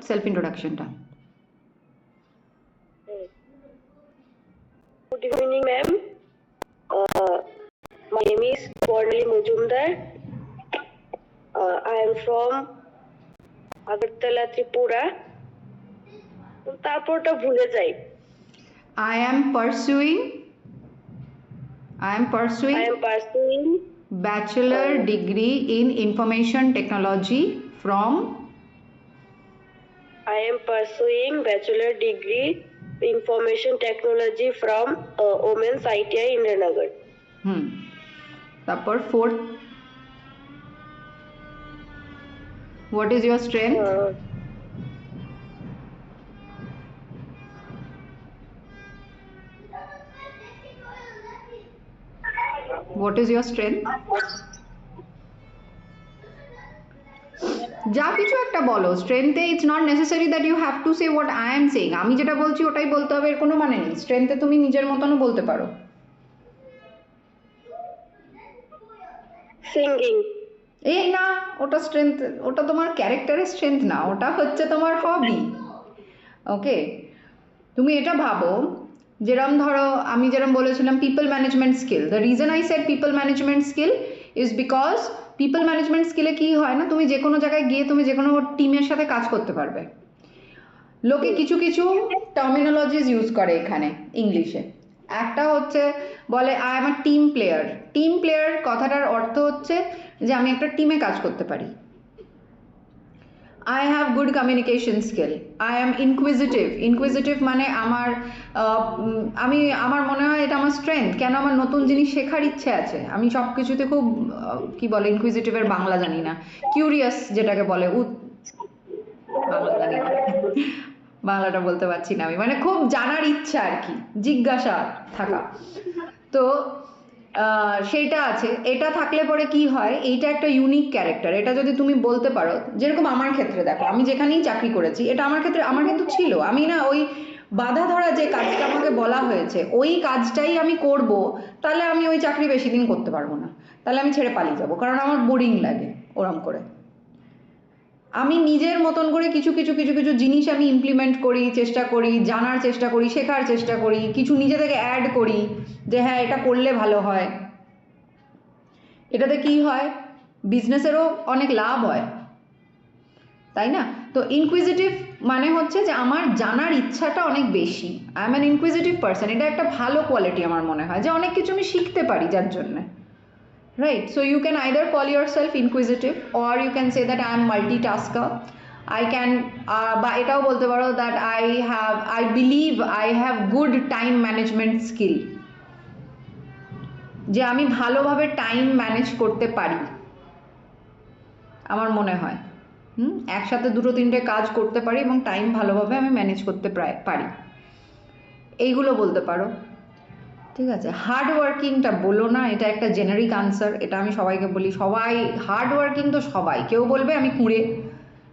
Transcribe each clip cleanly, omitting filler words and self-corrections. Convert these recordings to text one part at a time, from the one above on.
Self ইন্ট্রোডাকশনটা। Good evening, ma'am. My name is Bornali Mujumdar. I am from Agartala, Tripura. তারপরটা ভুলে যাই। I am pursuing bachelor degree in information technology from I am pursuing bachelor degree information technology from Women's ITI Indranagar. তারপর fourth, what is your strength? What is your strength? যা কিছু একটা বলো স্ট্রেংথে। It's not necessary that you have to say what I am saying. আমি যেটা বলছি ওটাই বলতে হবে, এর কোনো মানে নেই। স্ট্রেংথে তুমি নিজের মতনও বলতে পারো। সিঙ্গিং। এই না, ওটা স্ট্রেংথ, ওটা তোমার ক্যারেক্টারের স্ট্রেংথ না, ওটা হচ্ছে তোমার হবি। ওকে, তুমি এটা ভাবো, যেরম ধরো আমি যেরম বলেছিলাম people management skill. The reason I said people management skill is because people management স্কিলে কী হয় না, তুমি যে কোনো জায়গায় গিয়ে তুমি যে কোনো টিমের সাথে কাজ করতে পারবে। লোকে কিছু কিছু টার্মিনোলজিস ইউজ করে এখানে ইংলিশে। একটা হচ্ছে বলে I am a team player. Team player কথাটার অর্থ হচ্ছে যে আমি একটা টিমে কাজ করতে পারি। I have good communication skill. I am inquisitive. Inquisitive মানে আমার মনে হয় এটা আমার স্ট্রেংথ। কেন? আমার নতুন জিনিস শেখার ইচ্ছে আছে। আমি সব কিছুতে খুব কি বলে ইনকুইজিটিভের বাংলা জানি না, কিউরিয়াস যেটাকে বলে, বাংলা জানি না, বাংলাটা বলতে পারছি না আমি, মানে খুব জানার ইচ্ছা আর কি, জিজ্ঞাসা থাকা। তো সেইটা আছে। এটা থাকলে পরে কি হয়, এইটা একটা ইউনিক ক্যারেক্টার। এটা যদি তুমি বলতে পারো, যেরকম আমার ক্ষেত্রে দেখো, আমি যেখানেই চাকরি করেছি, এটা আমার ক্ষেত্রে আমার কিন্তু ছিল। আমি না ওই বাধা ধরা যে কাজটা আমাকে বলা হয়েছে ওই কাজটাই আমি করব, তাহলে আমি ওই চাকরি বেশি দিন করতে পারবো না, তাহলে আমি ছেড়ে পালিয়ে যাবো, কারণ আমার বোরিং লাগে ওরম করে। আমি নিজের মতন করে কিছু কিছু কিছু কিছু জিনিস আমি ইমপ্লিমেন্ট করি, চেষ্টা করি, জানার চেষ্টা করি, শেখার চেষ্টা করি, কিছু নিজে থেকে অ্যাড করি যে হ্যাঁ এটা করলে ভালো হয়। এটাতে কি হয়, বিজনেসেরও অনেক লাভ হয়, তাই না? তো ইনকুইজিটিভ মানে হচ্ছে যে আমার জানার ইচ্ছাটা অনেক বেশি। I am an inquisitive person. এটা একটা ভালো কোয়ালিটি আমার মনে হয়, যে অনেক কিছু আমি শিখতে পারি যার জন্যে। Right, so you can either call yourself inquisitive or you can say that I am multitasker. I can বা এটাও বলতে পারো that I believe I have good time management skill, যে আমি ভালোভাবে টাইম ম্যানেজ করতে পারি আমার মনে হয়। একসাথে দুটো তিনটে কাজ করতে পারি এবং টাইম ভালোভাবে আমি ম্যানেজ করতে পারি, এইগুলো বলতে পারো। ঠিক আছে, হার্ড ওয়ার্কিংটা বলো না, এটা একটা জেনারিক আনসার। এটা আমি সবাইকে বলি, সবাই হার্ড ওয়ার্কিং তো সবাই, কেউ বলবে আমি কুঁড়ে,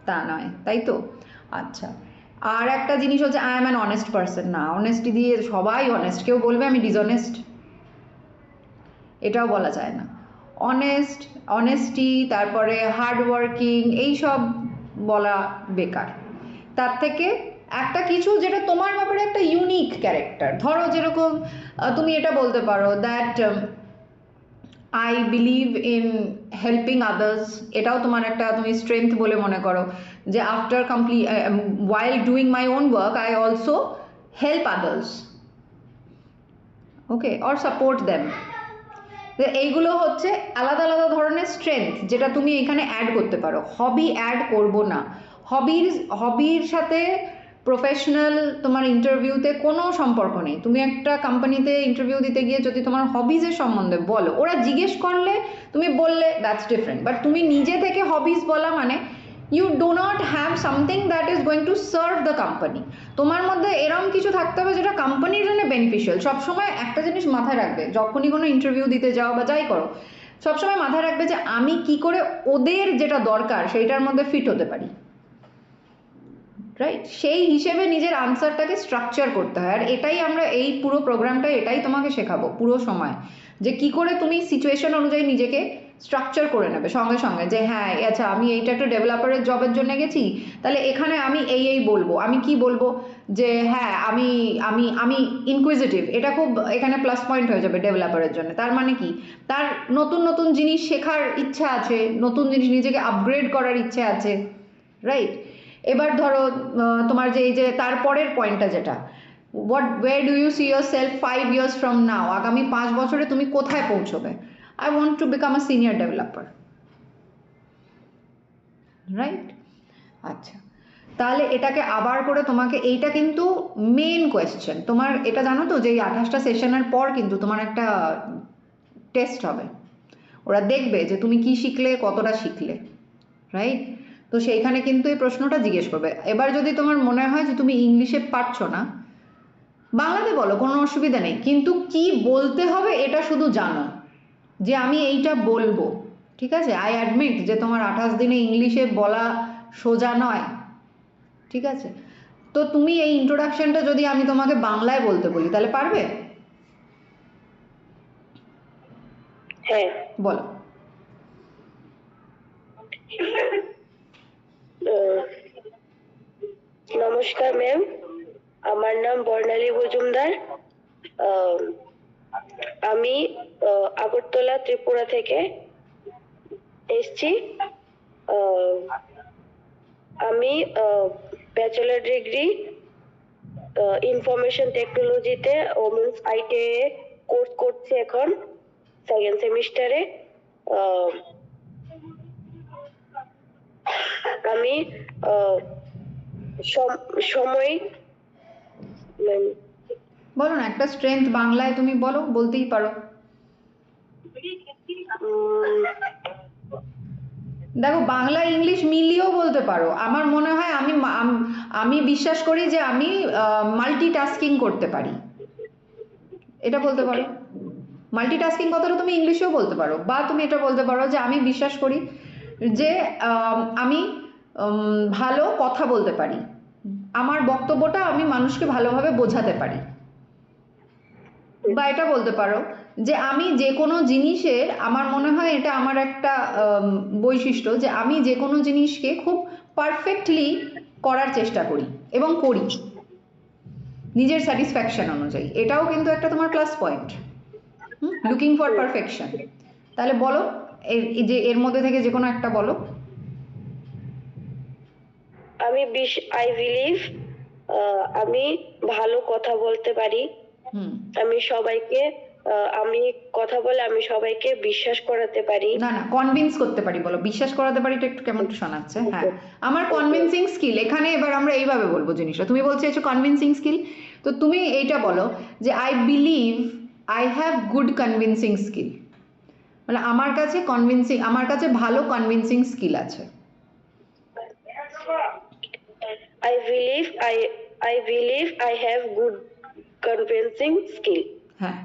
তা নয়, তাই তো? আচ্ছা, আর একটা জিনিস হচ্ছে I am an honest person. না, অনেস্টি দিয়ে সবাই অনেস্ট, কেউ বলবে আমি ডিসঅনেস্ট, এটাও বলা যায় না। অনেস্টি, তারপরে হার্ড ওয়ার্কিং, এইসব বলা বেকার। তার থেকে একটা কিছু যেটা তোমার ব্যাপারে একটা ইউনিক ক্যারেক্টার, ধরো যেরকম তুমি এটা বলতে পারো that I believe in helping others. এটাও তোমার একটা তুমি স্ট্রেংথ বলে মনে করো, যে after while doing my own work I also help others, okay, or support them. এইগুলো হচ্ছে আলাদা আলাদা ধরনের স্ট্রেংথ যেটা তুমি এখানে অ্যাড করতে পারো। হবি অ্যাড করবো না, হবির সাথে প্রফেশনাল তোমার ইন্টারভিউতে কোনো সম্পর্ক নেই। তুমি একটা কোম্পানিতে ইন্টারভিউ দিতে গিয়ে যদি তোমার হবিজের সম্বন্ধে বলো, ওরা জিজ্ঞেস করলে তুমি বললে, দ্যাটস ডিফারেন্ট। বাট তুমি নিজে থেকে হবিজ বলা মানে you do not have something that is going to serve the company. তোমার মধ্যে এরকম কিছু থাকতে হবে যেটা কোম্পানির জন্য বেনিফিশিয়াল। সবসময় একটা জিনিস মাথায় রাখবে, যখনই কোনো ইন্টারভিউ দিতে যাও বা যাই করো, সবসময় মাথায় রাখবে যে আমি কি করে ওদের যেটা দরকার সেইটার মধ্যে ফিট হতে পারি, রাইট? সেই হিসেবে নিজের আনসারটাকে স্ট্রাকচার করতে হয়। আর এটাই আমরা এই পুরো প্রোগ্রামটা এটাই তোমাকে শেখাবো পুরো সময়, যে কি করে তুমি সিচুয়েশন অনুযায়ী নিজেকে স্ট্রাকচার করে নেবে সঙ্গে সঙ্গে যে হ্যাঁ আচ্ছা আমি এইটা একটা ডেভেলপারের জবের জন্য গেছি, তাহলে এখানে আমি এই বলবো, আমি কি বলবো যে হ্যাঁ আমি আমি আমি ইনকুইজিটিভ, এটা খুব এখানে প্লাস পয়েন্ট হয়ে যাবে ডেভেলপারের জন্য। তার মানে কি, তার নতুন নতুন জিনিস শেখার ইচ্ছা আছে, নতুন জিনিস নিজেকে আপগ্রেড করার ইচ্ছে আছে, রাইট? এবার ধরো তোমার যে এই যে তারপরের পয়েন্টটা যেটা, where do you see yourself 5 years from now, আগামী 5 বছরে তুমি কোথায় পৌঁছবে? I want to become a senior developer, right? আচ্ছা, তাহলে এটাকে আবার করে তোমাকে, এইটা কিন্তু মেন কোয়েশ্চেন তোমার, এটা জানো তো যে এই 28টা সেশনের পর কিন্তু তোমার একটা টেস্ট হবে, ওরা দেখবে যে তুমি কি শিখলে, কতটা শিখলে, রাইট? তো সেইখানে কিন্তু এই প্রশ্নটা জিজ্ঞেস করবে। এবার যদি তোমার মনে হয় যে তুমি ইংলিশে পারছো না, বাংলাতে বলো, কোনো অসুবিধা নেই, কিন্তু কি বলতে হবে এটা শুধু জানো যে আমি এইটা বলবো, ঠিক আছে? আই অ্যাডমিট যে তোমার 28 দিনে ইংলিশে বলা সোজা নয়, ঠিক আছে? তো তুমি এই ইন্ট্রোডাকশনটা যদি আমি তোমাকে বাংলায় বলতে বলি, তাহলে পারবে? হ্যাঁ। বলো। নমস্কার ম্যাম, আমার নাম বর্ণালী মজুমদার। আমি আগরতলা ত্রিপুরা থেকে এসছি। আমি ব্যাচেলার ডিগ্রি ইনফরমেশন টেকনোলজিতে ওমেন্স আইটিআই কোর্স করছি এখন সেকেন্ড সেমিস্টারে। আমি সময় বলো না, একটা স্ট্রেংথ বাংলায় তুমি বলো, বলতেই পারো। দেখো, বাংলা ইংলিশ মিলিয়েও বলতে পারো। আমার মনে হয় আমি বিশ্বাস করি যে আমি মাল্টিটাস্কিং করতে পারি, এটা বলতে পারো। মাল্টিটাস্কিং কথাটা তুমি ইংলিশেও বলতে পারো, বা তুমি এটা বলতে পারো যে আমি বিশ্বাস করি যে আমি ভালো কথা বলতে পারি, আমার বক্তব্যটা আমি মানুষকে ভালোভাবে বোঝাতে পারি। বা এটা বলতে পারো যে আমি যে কোনো জিনিসের, আমার মনে হয় এটা আমার একটা বৈশিষ্ট্য যে আমি যে কোনো জিনিসকে খুব পারফেক্টলি করার চেষ্টা করি এবং করি নিজের স্যাটিসফ্যাকশন অনুযায়ী। এটাও কিন্তু একটা তোমার plus point, looking for perfection. তাহলে বলো, যে এর মধ্যে থেকে যে কোনো একটা বলো। আই বিলিভ আমি ভালো কথা বলতে পারি। আমি সবাইকে আমি কথা বলে আমি সবাইকে বিশ্বাস করাতে পারি। না না, কনভিন্স করতে পারি বলো, বিশ্বাস করাতে পারি এটা একটু কেমন শোনাচ্ছে। হ্যাঁ, আমার কনভিন্সিং স্কিল, এখানে এবার আমরা এইভাবে বলবো জিনিসটা। তুমি বলছো হচ্ছে কনভিন্সিং স্কিল, তো তুমি এইটা বলো যে I believe I have good convincing skill, মানে আমার কাছে আমার কাছে ভালো কনভিন্সিং স্কিল আছে। I believe I have good convincing skill. হ্যাঁ,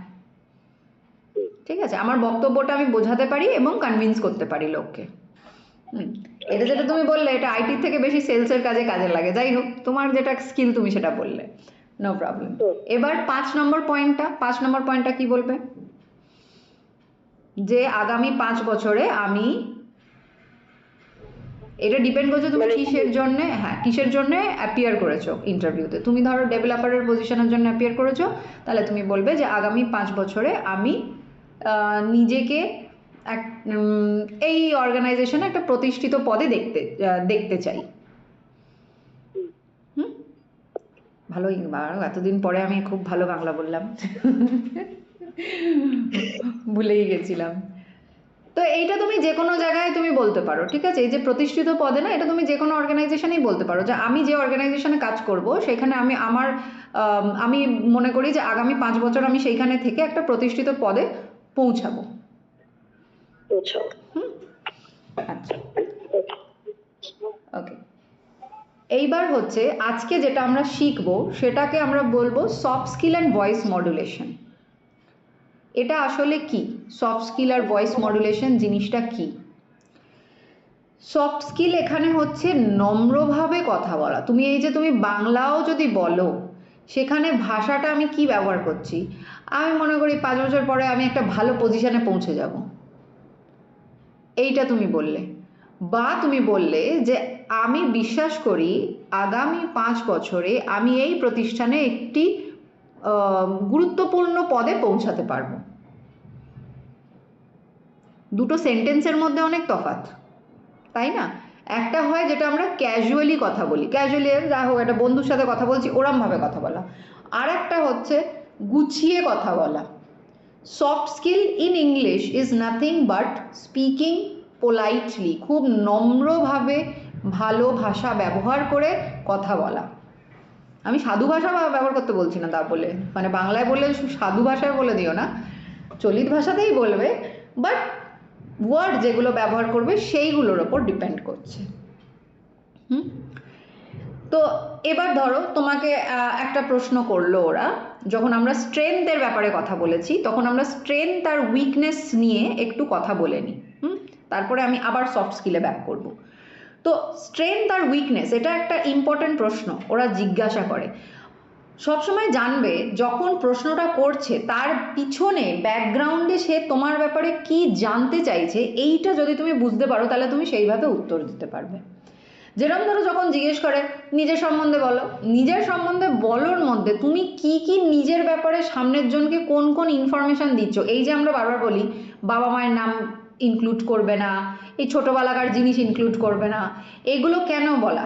ঠিক আছে, আমার বক্তব্যটা আমি বোঝাতে পারি এবং কনভিন্স করতে পারি লোককে। এটা যেটা তুমি বললে, এটা আইটি থেকে বেশি সেলসের কাজে লাগে। যাই হোক, তোমার যেটা স্কিল তুমি সেটা বললে, নো প্রবলেম। এবার 5 নম্বর পয়েন্টটা কি বলবে? যে আগামী 5 বছরে আমি, এটা ডিপেন্ড করছে তুমি কিসের জন্য, হ্যাঁ কিসের জন্য অ্যাপিয়ার করেছো ইন্টারভিউতে। তুমি ধরো ডেভেলপারের পজিশনের জন্য অ্যাপিয়ার করেছো, তাহলে তুমি বলবে যে আগামী 5 বছরে আমি নিজেকে এই অর্গানাইজেশনে একটা প্রতিষ্ঠিত পদে দেখতে চাই। ভালোই, এতদিন পরে আমি খুব ভালো বাংলা বললাম, ভুলেই গেছিলাম। তো এইটা তুমি যে কোনো জায়গায় তুমি বলতে পারো, ঠিক আছে? এই যে প্রতিষ্ঠিত পদে না, এটা তুমি যে কোনো অর্গানাইজেশনেই বলতে পারো যে আমি যে অর্গানাইজেশনে কাজ করব সেখানে আমি মনে করি যে আগামী 5 বছর আমি সেইখানে থেকে একটা প্রতিষ্ঠিত পদে পৌঁছাবো। আচ্ছা, ওকে। এইবার হচ্ছে আজকে যেটা আমরা শিখবো সেটাকে আমরা বলবো soft skill and voice modulation. এটা আসলে কি? সফট স্কিল আর ভয়েস মডুলেশন জিনিসটা কি? সফট স্কিল এখানে হচ্ছে নম্রভাবে কথা বলা। তুমি এই যে তুমি বাংলাও যদি বলো, সেখানে ভাষাটা আমি কি ব্যবহার করছি, আমি মনে করি 5 বছর পরে আমি একটা ভালো পজিশনে পৌঁছে যাব, এইটা তুমি বললে, বা তুমি বললে যে আমি বিশ্বাস করি আগামী 5 বছরে আমি এই প্রতিষ্ঠানে একটি গুরুত্বপূর্ণ পদে পৌঁছাতে পারবো। দুটো সেন্টেন্সের মধ্যে অনেক তফাৎ, তাই না? একটা হয় যেটা আমরা ক্যাজুয়ালি কথা বলি, ক্যাজুয়ালি যা হোক একটা বন্ধুর সাথে কথা বলছি ওরমভাবে কথা বলা, আর একটা হচ্ছে গুছিয়ে কথা বলা। Soft skill in English is nothing but speaking politely, খুব নম্রভাবে ভালো ভাষা ব্যবহার করে কথা বলা। আমি সাধু ভাষা ব্যবহার করতে বলছি না তা বলে, মানে বাংলায় বললে সাধু ভাষায় বলে দিও না, চলিত ভাষাতেই বলবে, বাট ওয়ার্ড যেগুলো ব্যবহার করবে সেইগুলোর ওপর ডিপেন্ড করছে। তো এবার ধরো তোমাকে একটা প্রশ্ন করলো ওরা, যখন আমরা স্ট্রেংথের ব্যাপারে কথা বলেছি তখন আমরা স্ট্রেংথ আর উইকনেস নিয়ে একটু কথা বলে নিই, তারপরে আমি আবার সফট স্কিলে ব্যাক করব। তো স্ট্রেংথ আর উইকনেস এটা একটা ইম্পর্টেন্ট প্রশ্ন ওরা জিজ্ঞাসা করে। সবসময় জানবে যখন প্রশ্নটা করছে তার পিছনে ব্যাকগ্রাউন্ডে সে তোমার ব্যাপারে কি জানতে চাইছে, এইটা যদি তুমি বুঝতে পারো তাহলে তুমি সেইভাবে উত্তর দিতে পারবে। যেরকম ধরো যখন জিজ্ঞেস করে নিজের সম্বন্ধে বলো, নিজের সম্বন্ধে বলোর মধ্যে তুমি কি কি নিজের ব্যাপারে সামনের জনকে কোন কোন ইনফরমেশন দিচ্ছ। এই যে আমরা বারবার বলি বাবা মায়ের নাম ইনক্লুড করবে না, এই ছোটোবেলাকার জিনিস ইনক্লুড করবে না, এগুলো কেন বলা?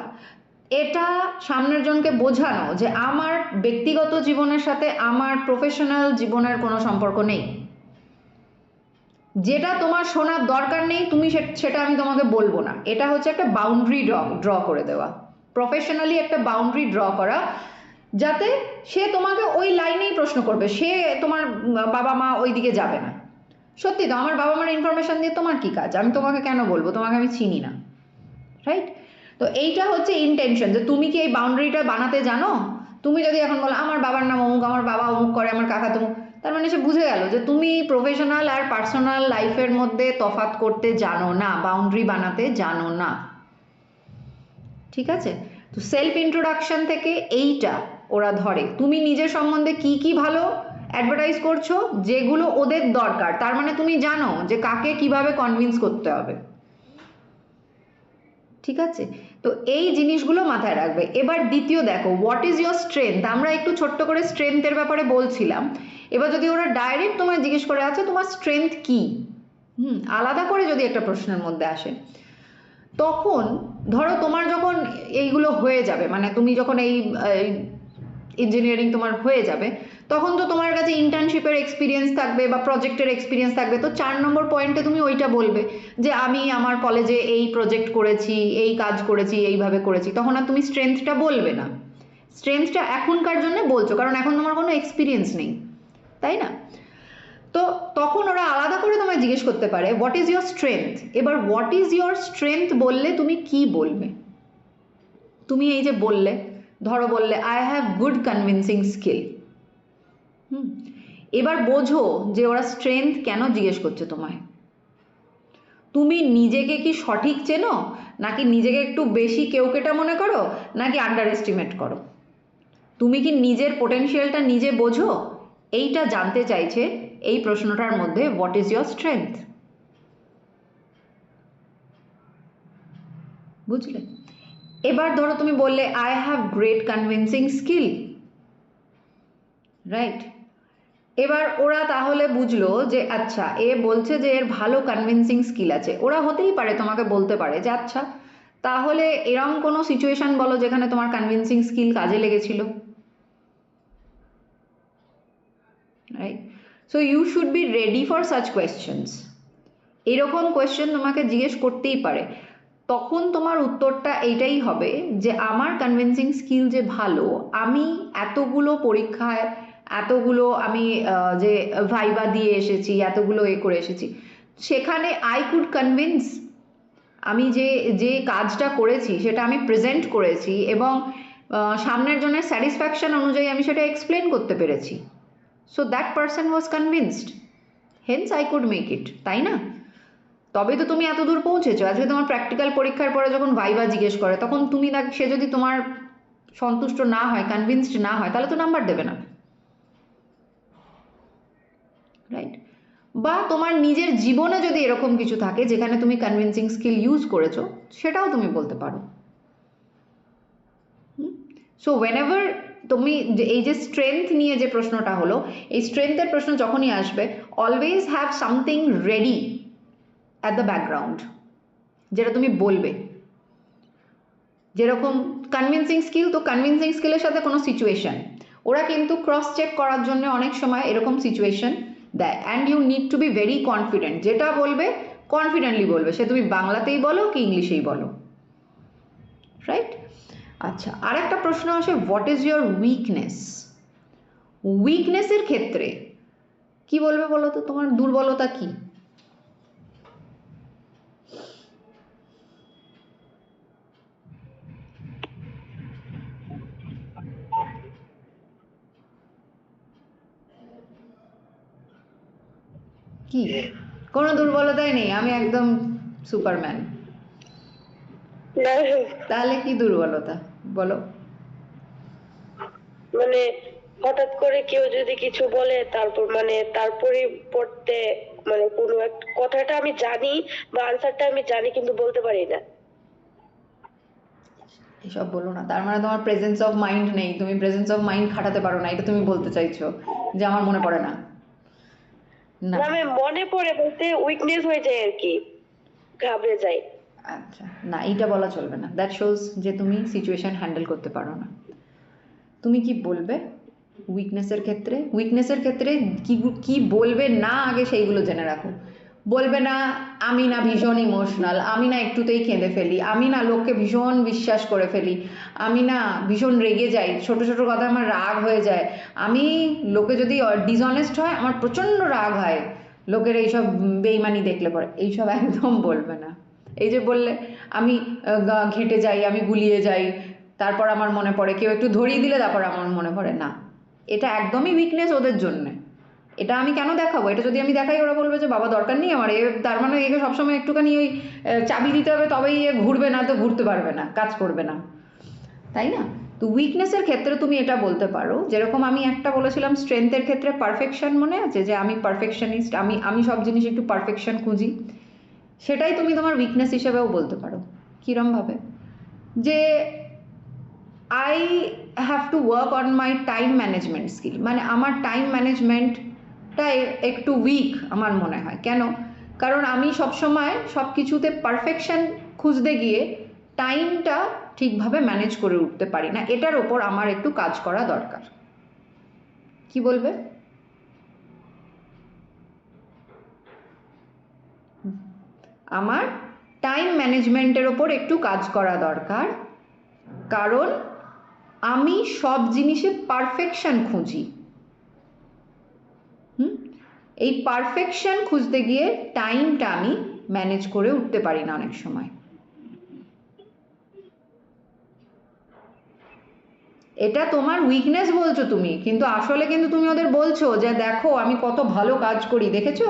এটা সামনের জনকে বোঝানো যে আমার ব্যক্তিগত জীবনের সাথে আমার প্রফেশনাল জীবনের কোনো সম্পর্ক নেই, যেটা তোমার শোনার দরকার নেই তুমি সেটা আমি তোমাকে বলবো না। এটা হচ্ছে একটা বাউন্ডারি ড্র করে দেওয়া, প্রফেশনালি একটা বাউন্ডারি ড্র করা, যাতে সে তোমাকে ওই লাইনেই প্রশ্ন করবে, সে তোমার বাবা মা ওই দিকে যাবে না। সত্যি তো আমার বাবা মার ইনফরমেশন দিয়ে তোমার কি কাজ, আমি তোমাকে কেন বলবো, তোমাকে আমি চিনি না, রাইট? তো এইটা হচ্ছে ইন্টেনশন, যে তুমি কি এই বাউন্ডারিটা বানাতে জানো। তুমি যদি এখন বলো আমার বাবার নাম অমুক, আমার বাবা অমুক করে, আমার কাকা তমুক, তার মানে সে বুঝে গেল যে তুমি প্রফেশনাল আর পার্সোনাল লাইফের মধ্যে তফাৎ করতে জানো না, বাউন্ডারি বানাতে জানো না। ঠিক আছে? তো সেলফ ইন্ট্রোডাকশন থেকে এইটা ওরা ধরে তুমি নিজের সম্বন্ধে কি কি ভালো অ্যাডভার্টাইজ করছো, যেগুলো ওদের দরকার, তার মানে তুমি জানো যে কাকে কিভাবে কনভিন্স করতে হবে। ঠিক আছে? তো এই জিনিসগুলো মাথায় রাখবে। এবার দ্বিতীয় দেখো, হোয়াট ইজ ইয়োর স্ট্রেংথ। আমরা একটু ছোট্ট করে স্ট্রেংথের ব্যাপারে বলছিলাম। এবার যদি ওরা ডাইরেক্ট তোমায় জিজ্ঞেস করে আছে তোমার স্ট্রেংথ কি, আলাদা করে যদি একটা প্রশ্নের মধ্যে আসে, তখন ধরো তোমার যখন এইগুলো হয়ে যাবে, মানে তুমি যখন এই ইঞ্জিনিয়ারিং তোমার হয়ে যাবে, তখন তো তোমার কাছে ইন্টার্নশিপের এক্সপিরিয়েন্স থাকবে বা প্রজেক্টের এক্সপিরিয়েন্স থাকবে। তো 4 নম্বর পয়েন্টে তুমি ওইটা বলবে যে আমি আমার কলেজে এই প্রজেক্ট করেছি, এই কাজ করেছি, এইভাবে করেছি। তখন আর তুমি স্ট্রেংথটা বলবে না, স্ট্রেংথটা এখনকার জন্য বলছো কারণ এখন তোমার কোনো এক্সপিরিয়েন্স নেই, তাই না? তো তখন ওরা আলাদা করে তোমায় জিজ্ঞেস করতে পারে হোয়াট ইজ ইয়োর স্ট্রেংথ। এবার হোয়াট ইজ ইয়োর স্ট্রেংথ বললে তুমি কি বলবে? তুমি এই যে বললে, ধরো বললে I have good convincing skill. এবার বোঝো যে ওরা স্ট্রেংথ কেন জিজ্ঞেস করছে তোমায়। তুমি নিজেকে কি সঠিক চেনো, নাকি নিজেকে একটু বেশি কেউকেটা মনে করো, নাকি আন্ডার এস্টিমেট করো? তুমি কি নিজের পোটেনশিয়ালটা নিজে বোঝো? এইটা জানতে চাইছে এই প্রশ্নটার মধ্যে, হোয়াট ইজ ইয়োর স্ট্রেংথ। বুঝলে? এবার ধরো তুমি বললে I have great convincing skill, right? এবার ওরা তাহলে বুঝলো যে আচ্ছা এ বলছে যে এর ভালো কনভিন্সিং স্কিল আছে। ওরা হতেই পারে তোমাকে বলতে পারে যে আচ্ছা তাহলে এরম কোনো সিচুয়েশন বলো যেখানে তোমার কনভিন্সিং স্কিল কাজে লেগেছিল, right? So you should be ready for such questions. এরকম কোয়েশ্চেন তোমাকে জিজ্ঞেস করতেই পারে, তখন তোমার উত্তরটা এইটাই হবে যে আমার কনভিন্সিং স্কিল যে ভালো, আমি এতগুলো পরীক্ষায় এতগুলো আমি যে ভাইবা দিয়ে এসেছি, এতগুলো করে এসেছি, সেখানে আই কুড কনভিন্স, আমি যে যে কাজটা করেছি সেটা আমি প্রেজেন্ট করেছি এবং সামনের জনের স্যাটিসফ্যাকশন অনুযায়ী আমি সেটা এক্সপ্লেন করতে পেরেছি। So that person was convinced, Haynes I could make it, তাই না? তবে তো তুমি এত দূর পৌঁছেছো। আজকে তোমার প্র্যাকটিক্যাল পরীক্ষার পরে যখন ভাইবা জিজ্ঞেস করে তখন তুমি সে যদি তোমার সন্তুষ্ট না হয়, কনভিন্সড না হয়, তাহলে তো নাম্বার দেবে না, রাইট? বা তোমার নিজের জীবনে যদি এরকম কিছু থাকে যেখানে তুমি কনভিন্সিং স্কিল ইউজ করেছো, সেটাও তুমি বলতে পারো। সো ওয়েনেভার তুমি এই যে স্ট্রেংথ নিয়ে যে প্রশ্নটা হলো, এই স্ট্রেংথের প্রশ্ন যখনই আসবে, always have something ready at the background, যেটা তুমি বলবে। যেরকম কনভিন্সিং স্কিল, তো কনভিন্সিং স্কিলের সাথে কোনো সিচুয়েশন, ওরা কিন্তু ক্রস চেক করার জন্য অনেক সময় এরকম সিচুয়েশন দেয়। And you need to be very confident, যেটা বলবে কনফিডেন্টলি বলবে, সে তুমি বাংলাতেই বলো কি ইংলিশেই বলো, রাইট? আচ্ছা, আর একটা প্রশ্ন আসে, হোয়াট ইজ ইয়োর উইকনেস? উইকনেসের ক্ষেত্রে কি বলবে বলো তো, তোমার দুর্বলতা কি? কি? কোনো দুর্বলতাই নেই, আমি একদম সুপারম্যান। না, তাহলে কি দুর্বলতা বলো? মানে হঠাৎ করে কেউ যদি কিছু বলে, তারপর মানে তার পরিবর্তে মানে কোনো একটা কথাটা আমি জানি বা আনসারটা আমি জানি কিন্তু বলতে পারি না। এসব বলো না, তার মানে তোমার প্রেজেন্স অফ মাইন্ড নেই, তুমি প্রেজেন্স অফ মাইন্ড খাটাতে পারো না, এটা তুমি বলতে চাইছো যে আমার মনে পড়ে না? না। না, আমি মনে পড়ে বলতে উইকনেস হয়ে যায় আর কি, ঘাবড়ে যাই। আচ্ছা, না, এইটা বলা চলবে না, দ্যাট শোজ যে তুমি সিচুয়েশন হ্যান্ডেল করতে পারো না। তুমি কি বলবে উইকনেসের ক্ষেত্রে? উইকনেসের ক্ষেত্রে কি কি বলবে না আগে সেইগুলো জেনে রাখো। বলবে না আমি না ভীষণ ইমোশনাল, আমি না একটুতেই কেঁদে ফেলি, আমি না লোককে ভীষণ বিশ্বাস করে ফেলি, আমি না ভীষণ রেগে যাই, ছোট ছোট কথা আমার রাগ হয়ে যায়, আমি লোকে যদি ডিসঅনেস্ট হয় আমার প্রচণ্ড রাগ হয়, লোকের এইসব বেইমানি দেখলে পরে, এইসব একদম বলবে না। এই যে বললে আমি ঘেঁটে যাই, আমি গুলিয়ে যাই, তারপর আমার মনে পড়ে, কেউ একটু ধরিয়ে দিলে তারপর আমার মনে পড়ে না, এটা একদমই উইকনেস ওদের জন্যে। এটা আমি কেন দেখাবো? এটা যদি আমি দেখাই, ওরা বলবে যে বাবা দরকার নেই আমার, তার মানে একে সবসময় একটুখানি ওই চাবি দিতে হবে তবেই এ ঘুরবে, না তো ঘুরতে পারবে না, কাজ করবে না, তাই না? তো উইকনেসের ক্ষেত্রে তুমি এটা বলতে পারো, যেরকম আমি একটা বলেছিলাম স্ট্রেংথের ক্ষেত্রে পারফেকশন, মনে আছে যে আমি পারফেকশনিস্ট, আমি সব জিনিস একটু পারফেকশন খুঁজি, সেটাই তুমি তোমার উইকনেস হিসেবেও বলতে পারো। কীরমভাবে? যে I have to work on my time management skill, মানে আমার টাইম ম্যানেজমেন্টটা একটু উইক আমার মনে হয়। কেন? কারণ আমি সবসময় সব কিছুতে পারফেকশন খুঁজতে গিয়ে টাইমটা ঠিকভাবে ম্যানেজ করে উঠতে পারি না, এটার ওপর আমার একটু কাজ করা দরকার। কি বলবে? আমার টাইম ম্যানেজমেন্টের ওপর একটু কাজ করা দরকার, কারণ আমি সব জিনিসে পারফেকশন খুঁজি। এই পারফেকশন খুঁজতে গিয়ে টাইমটা আমি ম্যানেজ করে উঠতে পারি না অনেক সময়। এটা তোমার উইকনেস বলছো তুমি, কিন্তু আসলে কিন্তু তুমি ওদের বলছো যে দেখো আমি কত ভালো কাজ করি, দেখেছো,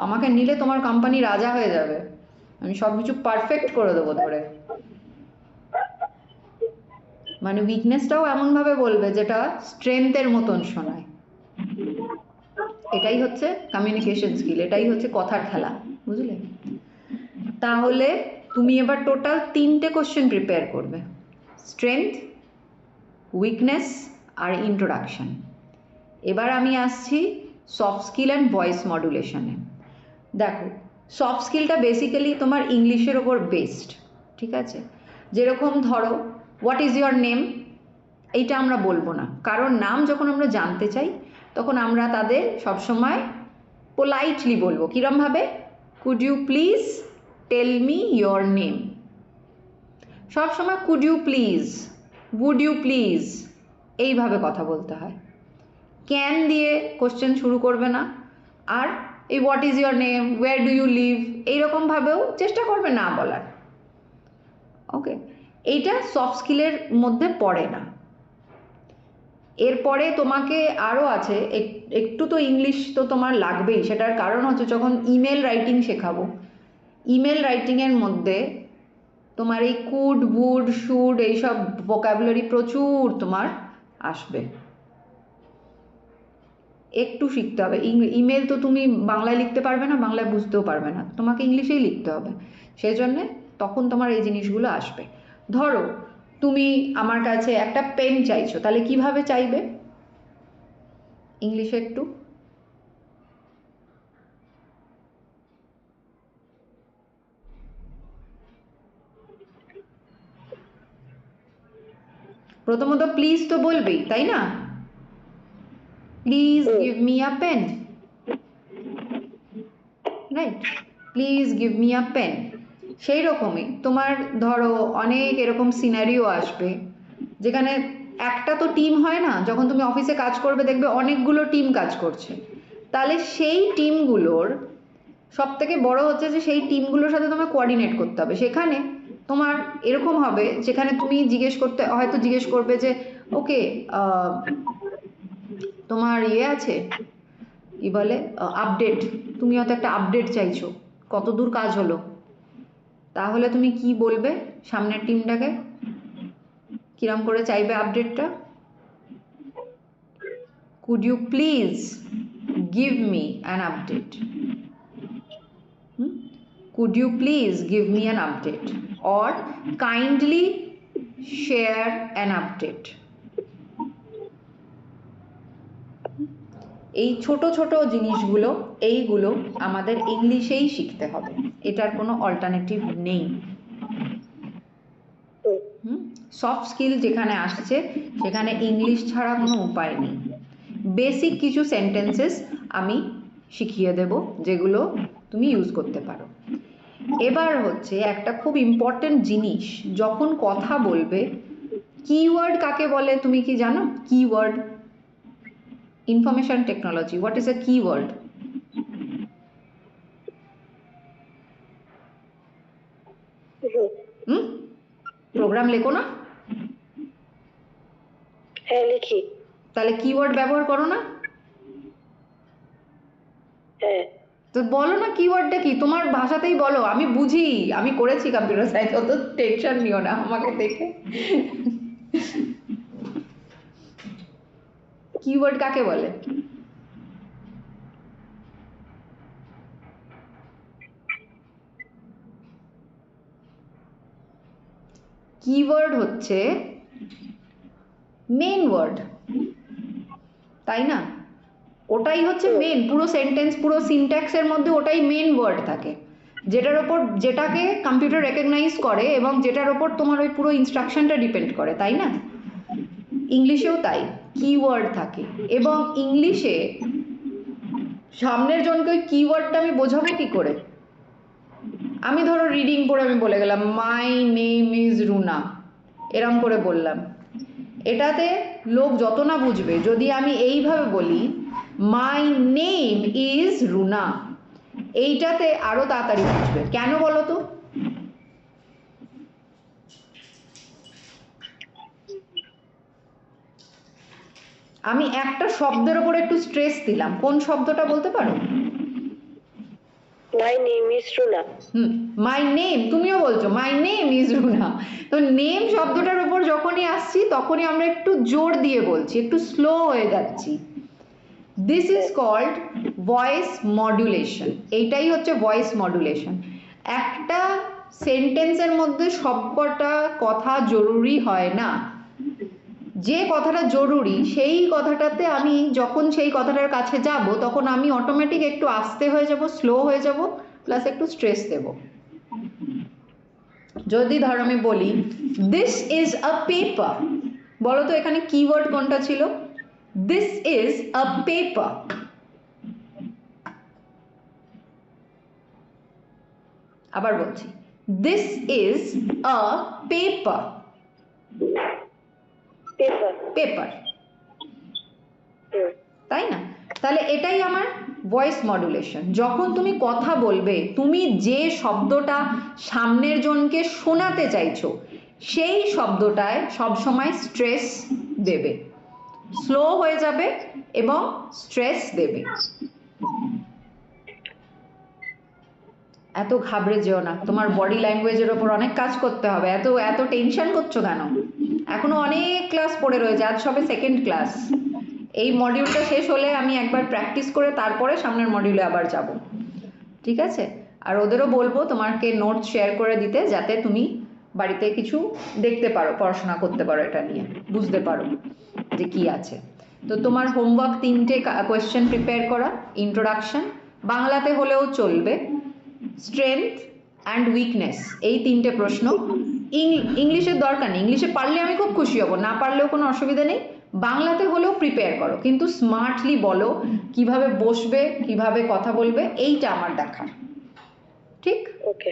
আমাকে নিলে তোমার কোম্পানি রাজা হয়ে যাবে, আমি সব কিছু পারফেক্ট করে দেবো ধরে। মানে উইকনেসটাও এমনভাবে বলবে যেটা স্ট্রেংথের মতন শোনায়। এটাই হচ্ছে কমিউনিকেশন স্কিল, এটাই হচ্ছে কথার খেলা, বুঝলে? তাহলে তুমি এবার টোটাল 3টে কোশ্চেন প্রিপেয়ার করবে, স্ট্রেংথ, উইকনেস আর ইন্ট্রোডাকশন। এবার আমি আসছি সফট স্কিল অ্যান্ড ভয়েস মডুলেশনে। দেখো, সফট স্কিলটা বেসিক্যালি তোমার ইংলিশের ওপর বেসড, ঠিক আছে? যেরকম ধরো হোয়াট ইজ ইয়োর নেম, এইটা আমরা বলবো না, কারণ নাম যখন আমরা জানতে চাই তখন আমরা তাদের সবসময় পোলাইটলি বলবো। কীরমভাবে? Could you please tell me your name. সবসময় could you please, would you please, এইভাবে কথা বলতে হয়। ক্যান দিয়ে কোশ্চেন শুরু করবে না। আর এই what is your name, where do you live, এইরকমভাবেও চেষ্টা করবে না বলার। ওকে, এইটা সফট স্কিলের মধ্যে পড়ে না। এরপরে তোমাকে আরও আছে, একটু তো ইংলিশ তো তোমার লাগবেই, সেটার কারণ হচ্ছে যখন ইমেল রাইটিং শেখাবো, ইমেল রাইটিংয়ের মধ্যে তোমার এই কুড, উড, শুড এইসব ভোকাবুলারি প্রচুর তোমার আসবে। একটু শিখতে হবে। ইমেল তো তুমি বাংলায় লিখতে পারবে না, বাংলায় বুঝতেও পারবে না, তোমাকে ইংলিশেই লিখতে হবে। সেই জন্যে তখন তোমার এই জিনিসগুলো আসবে। ধরো তুমি আমার কাছে একটা পেন চাইছো, তাহলে কিভাবে চাইবে ইংলিশে একটু? প্রথমত প্লিজ তো বলবেই, তাই না? Please give me a pen, right? Please give me a pen. সেই রকমই তোমার ধরো অনেক এরকম সিনারিও আসবে যেখানে একটা তো টিম হয় না, যখন তুমি অফিসে কাজ করবে দেখবে অনেকগুলো টিম কাজ করছে, তাহলে সেই টিমগুলোর সব থেকে বড় হচ্ছে যে সেই টিমগুলোর সাথে তোমার কোঅর্ডিনেট করতে হবে। সেখানে তোমার এরকম হবে যেখানে তুমি হয়তো জিজ্ঞেস করবে যে ওকে তোমার ইয়ে আছে কি বলে আপডেট, তুমি হয়তো একটা আপডেট চাইছো কত দূর কাজ হলো, তাহলে তুমি কি বলবে সামনের টিমটাকে? কিরম করে চাইবে আপডেটটা? Could you please give me an update? Could you please give me an update or kindly share an update? এই ছোট ছোট জিনিসগুলো এইগুলো আমাদের ইংলিশেই শিখতে হবে, এটার কোনো অল্টারনেটিভ নেই। সফট স্কিল যেখানে আসছে সেখানে ইংলিশ ছাড়া কোনো উপায় নেই। বেসিক কিছু সেন্টেন্সেস আমি শিখিয়ে দেব যেগুলো তুমি ইউজ করতে পারো। এবার হচ্ছে একটা খুব ইম্পর্টেন্ট জিনিস, যখন কথা বলবে কিওয়ার্ড কাকে বলে তুমি কি জানো? Keyword, information technology, what is a keyword? Program লেখো না? হ্যাঁ লিখি। তাহলে কিওয়ার্ড ব্যবহার করো না? হ্যাঁ। তো বলো না কিওয়ার্ডটা কি, তোমার ভাষাতেই বলো, আমি বুঝি, আমি করেছি কম্পিউটার সায়েন্স, অত টেনশন নিও না আমাকে দেখে। কিওয়ার্ড কাকে বলে? কিওয়ার্ড হচ্ছে মেন ওয়ার্ড, তাই না? ওটাই হচ্ছে মেন, পুরো সেন্টেন্স পুরো সিনট্যাক্সের মধ্যে ওটাই মেন ওয়ার্ড থাকে, যেটার ওপর যেটাকে কম্পিউটার রেকগনাইজ করে এবং যেটার ওপর তোমার ওই পুরো ইনস্ট্রাকশনটা ডিপেন্ড করে, তাই না? ইংলিশেও তাই কিওয়ার্ড থাকে। এবং ইংলিশে সামনের জনকে ওই কিওয়ার্ডটা আমি বোঝাবো কি করে? আমি ধরো রিডিং পড়ে আমি বলে গেলাম মাই নেম ইজ রুনা, এরম করে বললাম, এটাতে লোক যত না বুঝবে, যদি আমি এইভাবে বলি মাই নেম ইজ রুনা, এইটাতে আরো তাড়াতাড়ি বুঝবে। কেন বলো তো? আমি একটা শব্দের ওপর একটু স্ট্রেস দিলাম, কোন শব্দটা বলতে পারো? My name is Runa. My name, তুমিও বলছো মাই নেম ইজ রুনা, তো নেম শব্দটার উপর যখনই আসছি তখনই আমরা একটু জোর দিয়ে বলছি, একটু স্লো হয়ে যাচ্ছি। This is called voice modulation. এইটাই হচ্ছে ভয়েস মডুলেশন। একটা সেন্টেন্সের মধ্যে সবকটা কথা জরুরি হয় না, যে কথাটা জরুরি সেই কথাটাতে আমি যখন সেই কথাটার কাছে যাব তখন আমি অটোমেটিক একটু আস্তে হয়ে যাব, স্লো হয়ে যাব, প্লাস একটু স্ট্রেস দেব। যদি ধরো আমি বলি দিস ইজ আ পেপার, বলো তো এখানে কিওয়ার্ড কোনটা ছিল? This is a paper. আবার বলছি this is a paper. Paper, তাই না? তাহলে এটাই আমার ভয়েস মডুলেশন। যখন তুমি কথা বলবে তুমি যে শব্দটা সামনের জনকে শোনাতে চাইছো সেই শব্দটায় সবসময় স্ট্রেস দেবে, স্লো হয়ে যাবে এবং স্ট্রেস দেবে। এত ঘাবড়ে যেও না, তোমার বডি ল্যাঙ্গুয়েজের ওপর অনেক কাজ করতে হবে। এত এত টেনশন করছো কেন? এখনো অনেক ক্লাস পড়ে রয়েছে, আজ সবে সেকেন্ড ক্লাস। এই মডিউলটা শেষ হলে আমি একবার প্র্যাকটিস করে তারপরে সামনের মডিউলে আবার যাব, ঠিক আছে? আর ওদেরও বলবো তোমাকে নোটস শেয়ার করে দিতে, যাতে তুমি বাড়িতে কিছু দেখতে পারো, পড়াশোনা করতে পারো, এটা নিয়ে বুঝতে পারো যে কি আছে। তো তোমার হোমওয়ার্ক 3টে কোয়েশ্চেন প্রিপেয়ার করা, ইন্ট্রোডাকশন, বাংলাতে হলেও চলবে, স্ট্রেংথ অ্যান্ড উইকনেস, এই 3টে প্রশ্ন। ইংলিশের দরকার নেই, ইংলিশে পারলে আমি খুব খুশি হব, না পারলেও কোনো অসুবিধা নেই। বাংলাতে হলেও প্রিপেয়ার করো, কিন্তু স্মার্টলি বলো, কিভাবে বসবে, কিভাবে কথা বলবে, এইটা আমার দেখার, ঠিক? ওকে।